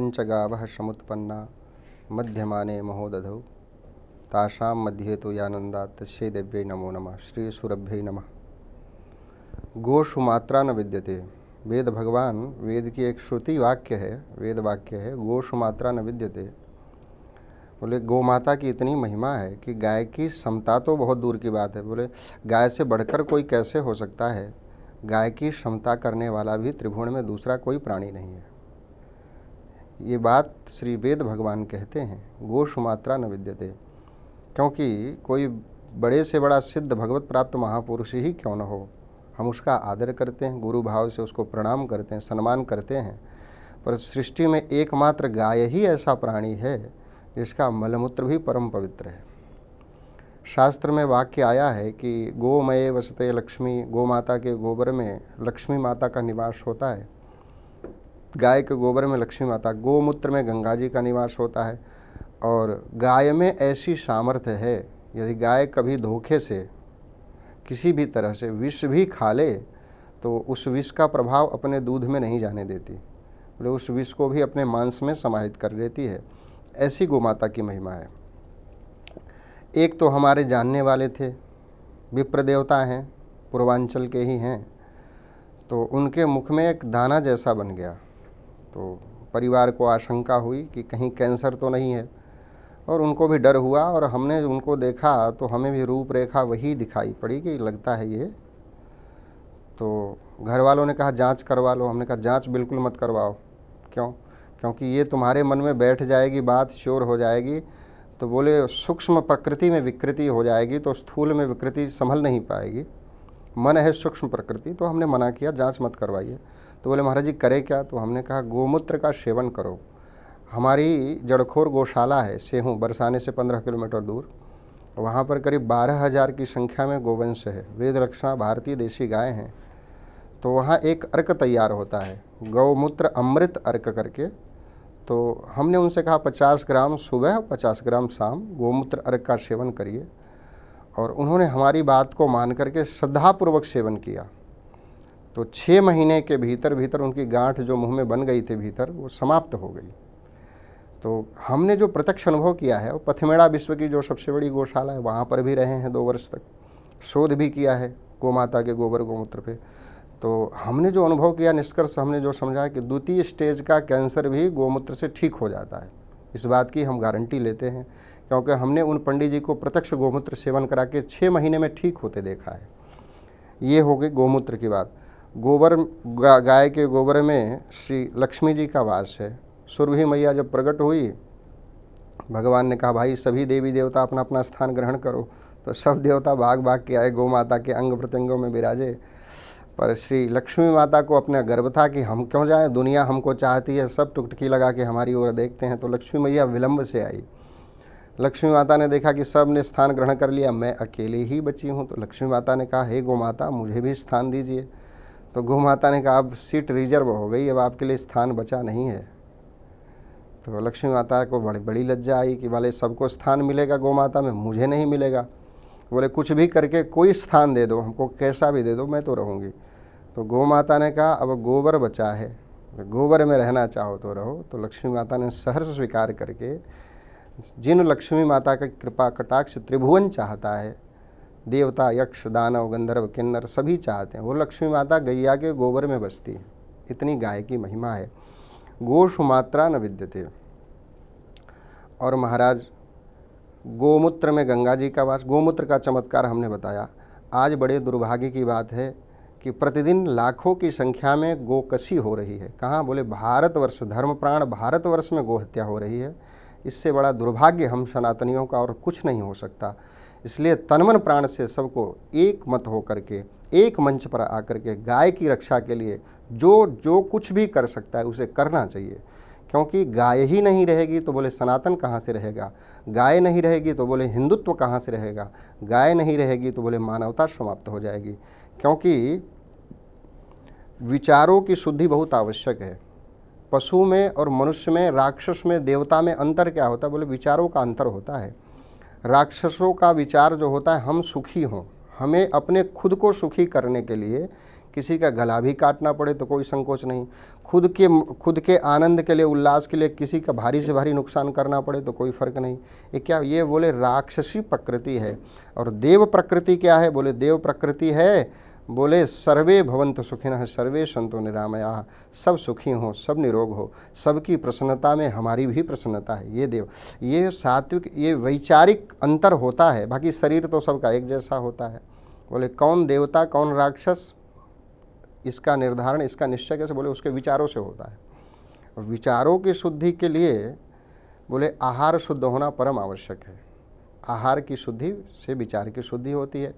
पंचगावः समुत्पन्ना मध्यमाने महोदधौ तासां मध्ये तो यानंदा तस्यै देव्यै नमो नमः। श्री सुरभ्यै नमः। गोशुमात्रा न विद्यते। वेद भगवान, वेद की एक श्रुति वाक्य है, वेद वाक्य है, गोशुमात्रा न विद्यते। बोले गौ माता की इतनी महिमा है कि गाय की समता तो बहुत दूर की बात है। बोले गाय से बढ़कर कोई कैसे हो सकता है? गाय की समता करने वाला भी त्रिभुवन में दूसरा कोई प्राणी नहीं है। ये बात श्री वेद भगवान कहते हैं, गोशुमात्रा न विद्यते। क्योंकि कोई बड़े से बड़ा सिद्ध भगवत प्राप्त महापुरुष ही क्यों न हो, हम उसका आदर करते हैं, गुरु भाव से उसको प्रणाम करते हैं, सम्मान करते हैं। पर सृष्टि में एकमात्र गाय ही ऐसा प्राणी है जिसका मलमूत्र भी परम पवित्र है। शास्त्र में वाक्य आया है कि गोमये वसते लक्ष्मी, गौ माता के गोबर में लक्ष्मी माता का निवास होता है। गाय के गोबर में लक्ष्मी माता, गोमूत्र में गंगा जी का निवास होता है। और गाय में ऐसी सामर्थ्य है, यदि गाय कभी धोखे से किसी भी तरह से विष भी खा ले तो उस विष का प्रभाव अपने दूध में नहीं जाने देती, बोले उस विष को भी अपने मांस में समाहित कर लेती है। ऐसी गोमाता की महिमा है। एक तो हमारे जानने वाले थे, विप्र देवता हैं, पूर्वांचल के ही हैं, तो उनके मुख में एक दाना जैसा बन गया। तो परिवार को आशंका हुई कि कहीं कैंसर तो नहीं है, और उनको भी डर हुआ। और हमने उनको देखा तो हमें भी रूपरेखा वही दिखाई पड़ी कि लगता है ये। तो घर वालों ने कहा जांच करवा लो। हमने कहा जांच बिल्कुल मत करवाओ। क्यों? क्योंकि ये तुम्हारे मन में बैठ जाएगी, बात श्योर हो जाएगी। तो बोले सूक्ष्म प्रकृति में विकृति हो जाएगी तो स्थूल में विकृति संभल नहीं पाएगी। मन है सूक्ष्म प्रकृति। तो हमने मना किया, जांच मत करवाइए। तो बोले महाराज जी करे क्या? तो हमने कहा गोमूत्र का सेवन करो। हमारी जड़खोर गौशाला है सेहू, बरसाने से 15 किलोमीटर दूर। वहाँ पर करीब 12,000 की संख्या में गोवंश है, वेद रक्षणा भारतीय देसी गाय हैं। तो वहाँ एक अर्क तैयार होता है, गौमूत्र अमृत अर्क करके। तो हमने उनसे कहा 50 ग्राम सुबह 50 ग्राम शाम गोमूत्र अर्क का सेवन करिए। और उन्होंने हमारी बात को मान करके श्रद्धापूर्वक सेवन किया। तो 6 महीने के भीतर भीतर उनकी गांठ जो मुँह में बन गई थी भीतर, वो समाप्त हो गई। तो हमने जो प्रत्यक्ष अनुभव किया है, वो पथमेड़ा विश्व की जो सबसे बड़ी गौशाला है, वहाँ पर भी रहे हैं 2 वर्ष तक, शोध भी किया है गोमाता के गोबर गोमूत्र पे। तो हमने जो अनुभव किया, निष्कर्ष हमने जो समझा कि द्वितीय स्टेज का कैंसर भी गोमूत्र से ठीक हो जाता है। इस बात की हम गारंटी लेते हैं, क्योंकि हमने उन पंडित जी को प्रत्यक्ष गोमूत्र सेवन करा के 6 महीने में ठीक होते देखा है। ये हो गई गोमूत्र की बात। गोबर, गाय के गोबर में श्री लक्ष्मी जी का वास है। सुरभि मैया जब प्रकट हुई, भगवान ने कहा भाई सभी देवी देवता अपना अपना स्थान ग्रहण करो। तो सब देवता भाग भाग के आए, गौ माता के अंग प्रत्यंगों में विराजे। पर श्री लक्ष्मी माता को अपना गर्व था कि हम क्यों जाएं, दुनिया हमको चाहती है, सब टुकटकी लगा के हमारी ओर देखते हैं। तो लक्ष्मी मैया विलंब से आई। लक्ष्मी माता ने देखा कि सब ने स्थान ग्रहण कर लिया, मैं अकेले ही बची हूँ। तो लक्ष्मी माता ने कहा हे गौ माता, मुझे भी स्थान दीजिए। तो गौ माता ने कहा अब सीट रिजर्व हो गई, अब आपके लिए स्थान बचा नहीं है। तो लक्ष्मी माता को बड़ी लज्जा आई कि वाले सबको स्थान मिलेगा गौ माता में, मुझे नहीं मिलेगा। बोले कुछ भी करके कोई स्थान दे दो हमको, कैसा भी दे दो, मैं तो रहूँगी। तो गौ माता ने कहा अब गोबर बचा है, गोबर में रहना चाहो तो रहो। तो लक्ष्मी माता ने सहर्ष स्वीकार करके, जिन लक्ष्मी माता का कृपा कटाक्ष त्रिभुवन चाहता है, देवता यक्ष दानव गंधर्व किन्नर सभी चाहते हैं, वो लक्ष्मी माता गैया के गोबर में बसती है। इतनी गाय की महिमा है। गोशुमात्रा न विद्यते। और महाराज गोमूत्र में गंगा जी का वास, गोमूत्र का चमत्कार हमने बताया। आज बड़े दुर्भाग्य की बात है कि प्रतिदिन लाखों की संख्या में गोकशी हो रही है। कहाँ? बोले भारतवर्ष, धर्म प्राण भारतवर्ष में गोहत्या हो रही है। इससे बड़ा दुर्भाग्य हम सनातनियों का और कुछ नहीं हो सकता। इसलिए तनमन प्राण से सबको एक मत हो करके, एक मंच पर आकर के गाय की रक्षा के लिए जो कुछ भी कर सकता है उसे करना चाहिए। क्योंकि गाय ही नहीं रहेगी तो बोले सनातन कहाँ से रहेगा, गाय नहीं रहेगी तो बोले हिंदुत्व कहाँ से रहेगा, गाय नहीं रहेगी तो बोले मानवता समाप्त हो जाएगी। क्योंकि विचारों की शुद्धि बहुत आवश्यक है। पशु में और मनुष्य में, राक्षस में, देवता में अंतर क्या होता है? बोले विचारों का अंतर होता है। राक्षसों का विचार जो होता है हम सुखी हों, हमें अपने खुद को सुखी करने के लिए किसी का गला भी काटना पड़े तो कोई संकोच नहीं, खुद के आनंद के लिए, उल्लास के लिए किसी का भारी से भारी नुकसान करना पड़े तो कोई फ़र्क नहीं। ये क्या, ये बोले राक्षसी प्रकृति है। और देव प्रकृति क्या है? बोले देव प्रकृति है, बोले सर्वे भवन्तु सुखिनः सर्वे सन्तु निरामयाः, सब सुखी हों, सब निरोग हो, सबकी प्रसन्नता में हमारी भी प्रसन्नता है। ये देव, ये सात्विक, ये वैचारिक अंतर होता है, बाकी शरीर तो सबका एक जैसा होता है। बोले कौन देवता कौन राक्षस, इसका निर्धारण, इसका निश्चय कैसे? बोले उसके विचारों से होता है। और विचारों की शुद्धि के लिए बोले आहार शुद्ध होना परम आवश्यक है। आहार की शुद्धि से विचार की शुद्धि होती है।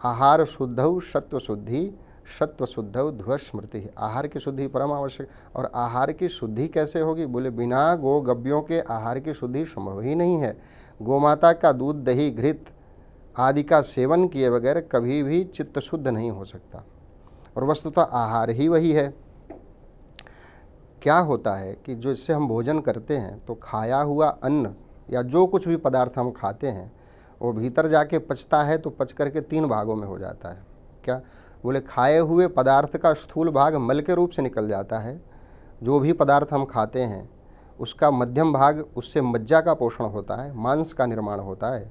आहार शुद्धौ सत्व शुद्धि, सत्व शुद्धौ ध्रुव स्मृति। आहार की शुद्धि परम आवश्यक। और आहार की शुद्धि कैसे होगी? बोले बिना गो गव्यों के आहार की शुद्धि संभव ही नहीं है। गोमाता का दूध, दही, घृत आदि का सेवन किए बगैर कभी भी चित्त शुद्ध नहीं हो सकता। और वस्तुतः आहार ही वही है। क्या होता है कि जो इससे हम भोजन करते हैं तो खाया हुआ अन्न या जो कुछ भी पदार्थ हम खाते हैं वो भीतर जाके पचता है, तो पच करके 3 भागों में हो जाता है। क्या? बोले खाए हुए पदार्थ का स्थूल भाग मल के रूप से निकल जाता है। जो भी पदार्थ हम खाते हैं उसका मध्यम भाग, उससे मज्जा का पोषण होता है, मांस का निर्माण होता है।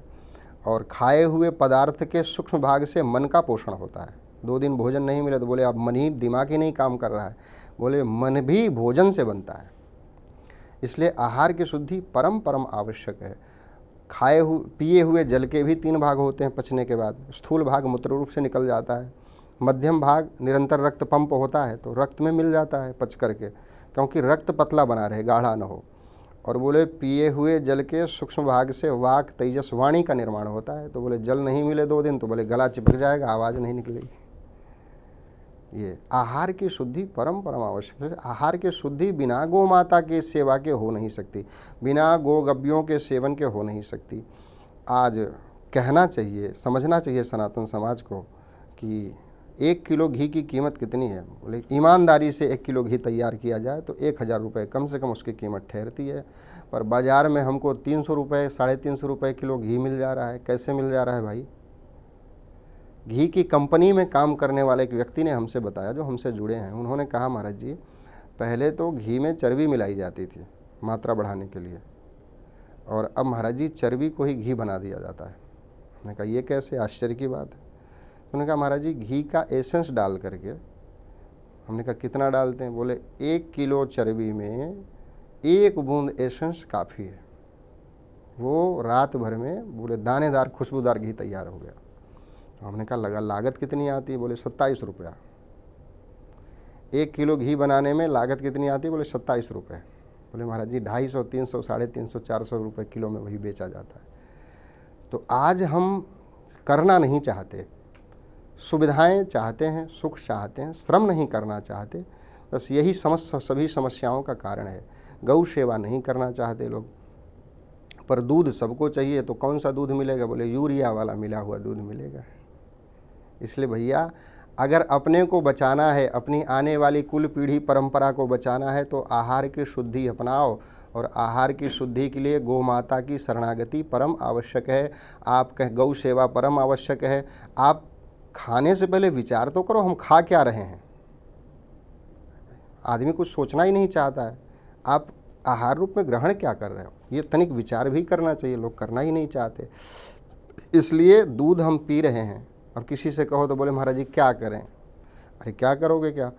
और खाए हुए पदार्थ के सूक्ष्म भाग से मन का पोषण होता है। 2 दिन भोजन नहीं मिले तो बोले अब मन ही, दिमाग ही नहीं काम कर रहा है। बोले मन भी भोजन से बनता है। इसलिए आहार की शुद्धि परम परम आवश्यक है। पिए हुए जल के भी 3 भाग होते हैं पचने के बाद। स्थूल भाग मूत्र रूप से निकल जाता है, मध्यम भाग निरंतर रक्त पंप होता है तो रक्त में मिल जाता है पच करके, क्योंकि रक्त पतला बना रहे, गाढ़ा न हो। और बोले पिए हुए जल के सूक्ष्म भाग से वाक, तेजस, वाणी का निर्माण होता है। तो बोले जल नहीं मिले 2 दिन तो बोले गला चिपक जाएगा, आवाज़ नहीं निकलेगी। ये आहार की शुद्धि परम परम आवश्यक है। आहार की शुद्धि बिना गौ माता की सेवा के हो नहीं सकती, बिना गो गव्यों के सेवन के हो नहीं सकती। आज कहना चाहिए, समझना चाहिए सनातन समाज को कि 1 किलो घी की कीमत कितनी है। बोले ईमानदारी से 1 किलो घी तैयार किया जाए तो 1000 रुपये कम से कम उसकी कीमत ठहरती है। पर बाज़ार में हमको 300 रुपये, 350 रुपये किलो घी मिल जा रहा है। कैसे मिल जा रहा है भाई? घी की कंपनी में काम करने वाले एक व्यक्ति ने हमसे बताया, जो हमसे जुड़े हैं। उन्होंने कहा महाराज जी, पहले तो घी में चर्बी मिलाई जाती थी मात्रा बढ़ाने के लिए, और अब महाराज जी चर्बी को ही घी बना दिया जाता है। मैंने कहा ये कैसे? आश्चर्य की बात है। उन्होंने कहा महाराज जी घी का एसेंस डाल करके। हमने कहा कितना डालते हैं? बोले 1 किलो चर्बी में 1 बूंद एसेंस काफ़ी है। वो रात भर में बोले दानेदार खुशबूदार घी तैयार हो गया। हमने कहा लगा लागत कितनी आती है? बोले 27 रुपया। 1 किलो घी बनाने में लागत कितनी आती है? बोले 27 रुपये। बोले महाराज जी 250, 300, 350, 400 रुपये किलो में वही बेचा जाता है। तो आज हम करना नहीं चाहते, सुविधाएं चाहते हैं, सुख चाहते हैं, श्रम नहीं करना चाहते। बस यही सभी समस्याओं का कारण है। गौ सेवा नहीं करना चाहते लोग। पर दूध सबको चाहिए, तो कौन सा दूध मिलेगा? बोले यूरिया वाला मिला हुआ दूध मिलेगा। इसलिए भैया अगर अपने को बचाना है, अपनी आने वाली कुल पीढ़ी परंपरा को बचाना है, तो आहार की शुद्धि अपनाओ। और आहार की शुद्धि के लिए गौ माता की शरणागति परम आवश्यक है। आप गौ सेवा परम आवश्यक है। आप खाने से पहले विचार तो करो हम खा क्या रहे हैं। आदमी कुछ सोचना ही नहीं चाहता है, आप आहार रूप में ग्रहण क्या कर रहे हो, ये तनिक विचार भी करना चाहिए। लोग करना ही नहीं चाहते। इसलिए दूध हम पी रहे हैं। अब किसी से कहो तो बोले महाराज जी क्या करें? अरे क्या करोगे क्या?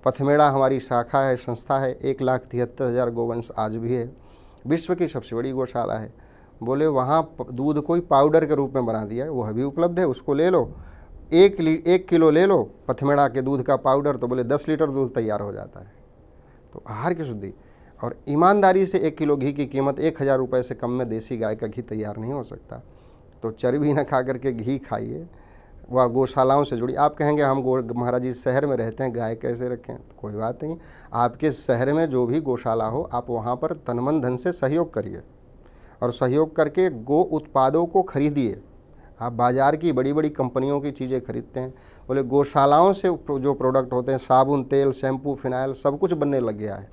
पथमेड़ा हमारी शाखा है, संस्था है, 1,73,000 गोवंश आज भी है, विश्व की सबसे बड़ी गौशाला है। बोले वहाँ दूध कोई पाउडर के रूप में बना दिया है, वो अभी उपलब्ध है, उसको ले लो। 1 किलो ले लो पथमेड़ा के दूध का पाउडर, तो बोले 10 लीटर दूध तैयार हो जाता है। तो आहार की शुद्धि और ईमानदारी से 1 किलो घी की कीमत 1000 रुपये से कम में देसी गाय का घी तैयार नहीं हो सकता। तो चर्बी न खा करके घी खाइए, वह गौशालाओं से जुड़ी। आप कहेंगे हम महाराज जी शहर में रहते हैं, गाय कैसे रखें? तो कोई बात नहीं, आपके शहर में जो भी गौशाला हो आप वहाँ पर तन मन धन से सहयोग करिए और सहयोग करके गो उत्पादों को खरीदिए। आप बाज़ार की बड़ी बड़ी कंपनियों की चीज़ें खरीदते हैं, बोले गौशालाओं से जो प्रोडक्ट होते हैं, साबुन, तेल, शैम्पू, फिनाइल, सब कुछ बनने लग गया है।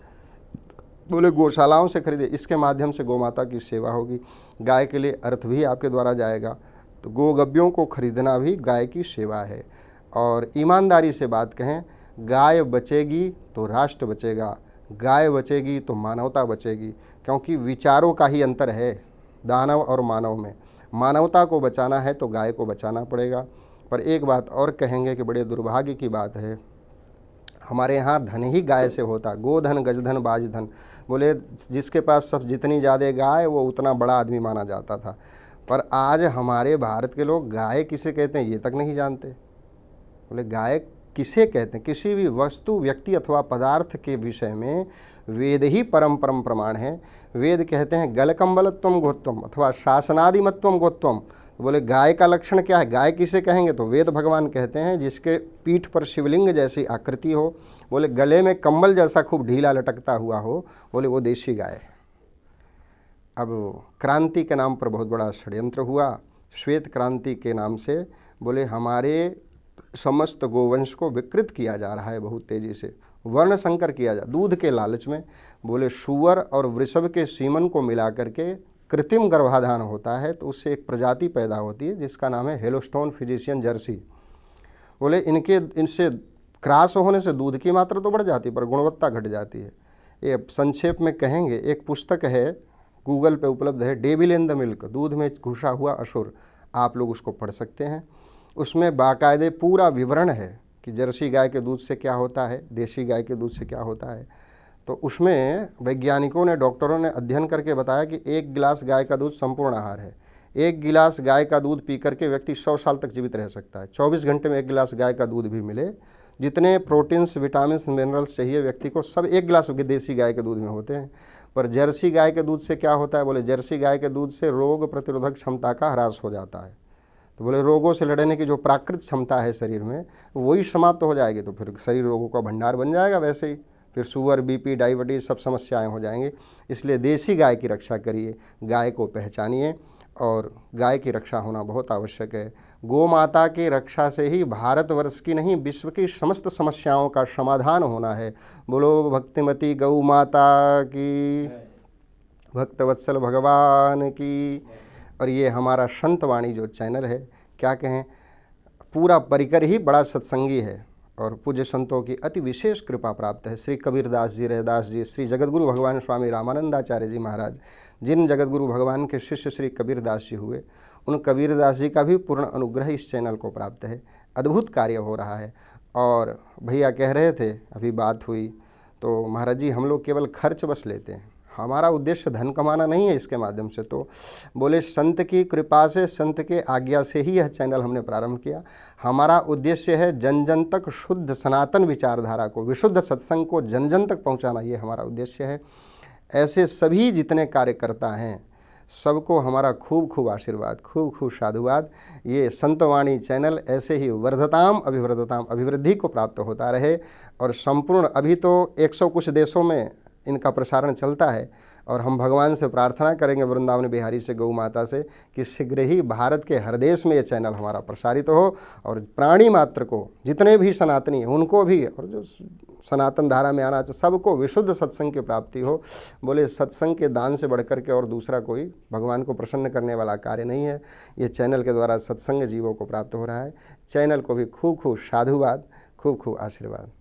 बोले गौशालाओं से खरीदे, इसके माध्यम से गौ माता की सेवा होगी। गाय के लिए अर्थ भी आपके द्वारा जाएगा। तो गो गव्यों को खरीदना भी गाय की सेवा है। और ईमानदारी से बात कहें गाय बचेगी तो राष्ट्र बचेगा, गाय बचेगी तो मानवता बचेगी, क्योंकि विचारों का ही अंतर है दानव और मानव में। मानवता को बचाना है तो गाय को बचाना पड़ेगा। पर एक बात और कहेंगे कि बड़े दुर्भाग्य की बात है, हमारे यहाँ धन ही गाय से होता, गोधन गजधन बाजधन। बोले जिसके पास सब जितनी ज़्यादा गाय वो उतना बड़ा आदमी माना जाता था। पर आज हमारे भारत के लोग गाय किसे कहते हैं ये तक नहीं जानते। बोले गाय किसे कहते हैं? किसी भी वस्तु, व्यक्ति अथवा पदार्थ के विषय में वेद ही परम परम प्रमाण है। वेद कहते हैं गलकम्बलत्वम गोत्वम अथवा शासनादिमत्वम गोत्वम। बोले गाय का लक्षण क्या है? गाय किसे कहेंगे? तो वेद भगवान कहते हैं जिसके पीठ पर शिवलिंग जैसी आकृति हो, बोले गले में कंबल जैसा खूब ढीला लटकता हुआ हो, बोले वो देशी गाय है। अब क्रांति के नाम पर बहुत बड़ा षड्यंत्र हुआ, श्वेत क्रांति के नाम से। बोले हमारे समस्त गोवंश को विकृत किया जा रहा है बहुत तेज़ी से, वर्ण संकर किया जा, दूध के लालच में। बोले सूअर और वृषभ के सीमन को मिला करके कृत्रिम गर्भाधान होता है, तो उससे एक प्रजाति पैदा होती है जिसका नाम है हेलोस्टोन फ्रिजीशियन जर्सी। बोले इनसे क्रॉस होने से दूध की मात्रा तो बढ़ जाती है पर गुणवत्ता घट जाती है। ये संक्षेप में कहेंगे, एक पुस्तक है गूगल पे उपलब्ध है, डेविल इन द मिल्क, दूध में घुसा हुआ असुर, आप लोग उसको पढ़ सकते हैं। उसमें बाकायदे पूरा विवरण है कि जर्सी गाय के दूध से क्या होता है, देसी गाय के दूध से क्या होता है। तो उसमें वैज्ञानिकों ने, डॉक्टरों ने अध्ययन करके बताया कि 1 गिलास गाय का दूध संपूर्ण आहार है। 1 गिलास गाय का दूध पी करके व्यक्ति 100 साल तक जीवित रह सकता है। 24 घंटे में 1 गिलास गाय का दूध भी मिले, जितने प्रोटीन्स, विटामिन, मिनरल्स चाहिए व्यक्ति को, सब 1 गिलास देसी गाय के दूध में होते हैं। पर जर्सी गाय के दूध से क्या होता है? बोले जर्सी गाय के दूध से रोग प्रतिरोधक क्षमता का ह्रास हो जाता है। तो बोले रोगों से लड़ने की जो प्राकृतिक क्षमता है शरीर में वही समाप्त हो जाएगी, तो फिर शरीर रोगों का भंडार बन जाएगा। वैसे ही फिर शुगर, बीपी, डायबिटीज़ सब समस्याएं हो जाएंगी। इसलिए देसी गाय की रक्षा करिए, गाय को पहचानिए, और गाय की रक्षा होना बहुत आवश्यक है। गौ माता की रक्षा से ही भारतवर्ष की नहीं विश्व की समस्त समस्याओं का समाधान होना है। बोलो भक्तिमती गौ माता की, भक्तवत्सल भगवान की। और ये हमारा संतवाणी जो चैनल है, क्या कहें, पूरा परिकर ही बड़ा सत्संगी है और पूज्य संतों की अति विशेष कृपा प्राप्त है। श्री कबीरदास जी, रैदास जी, श्री जगतगुरु भगवान स्वामी रामानंदाचार्य जी महाराज, जिन जगतगुरु भगवान के शिष्य श्री कबीरदास जी हुए, उन कबीरदास जी का भी पूर्ण अनुग्रह इस चैनल को प्राप्त है। अद्भुत कार्य हो रहा है। और भैया कह रहे थे, अभी बात हुई तो महाराज जी हम लोग केवल खर्च बस लेते हैं, हमारा उद्देश्य धन कमाना नहीं है इसके माध्यम से। तो बोले संत की कृपा से, संत के आज्ञा से ही यह चैनल हमने प्रारंभ किया। हमारा उद्देश्य है जन जन तक शुद्ध सनातन विचारधारा को, विशुद्ध सत्संग को जन जन तक पहुंचाना, ये हमारा उद्देश्य है। ऐसे सभी जितने कार्यकर्ता हैं सबको हमारा खूब खूब आशीर्वाद, खूब खूब साधुवाद। ये संतवाणी चैनल ऐसे ही वर्धताम अभिवर्धताम, अभिवृद्धि को प्राप्त होता रहे। और संपूर्ण, अभी तो 100 कुछ देशों में इनका प्रसारण चलता है, और हम भगवान से प्रार्थना करेंगे, वृंदावन बिहारी से, गौ माता से, कि शीघ्र ही भारत के हर देश में ये चैनल हमारा प्रसारित हो, और प्राणी मात्र को, जितने भी सनातनी हैं उनको भी, और जो सनातन धारा में आना चाहिए सबको विशुद्ध सत्संग की प्राप्ति हो। बोले सत्संग के दान से बढ़कर के और दूसरा कोई भगवान को प्रसन्न करने वाला कार्य नहीं है। ये चैनल के द्वारा सत्संग जीवों को प्राप्त हो रहा है। चैनल को भी खूब खूब साधुवाद, खूब खूब आशीर्वाद।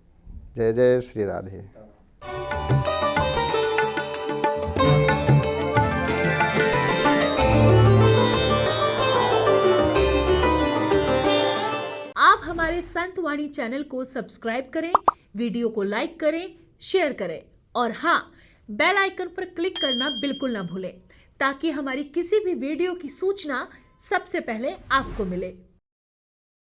जय जय श्री राधे। हमारे संतवाणी चैनल को सब्सक्राइब करें, वीडियो को लाइक करें, शेयर करें, और हाँ, बेल आइकन पर क्लिक करना बिल्कुल ना भूलें, ताकि हमारी किसी भी वीडियो की सूचना सबसे पहले आपको मिले।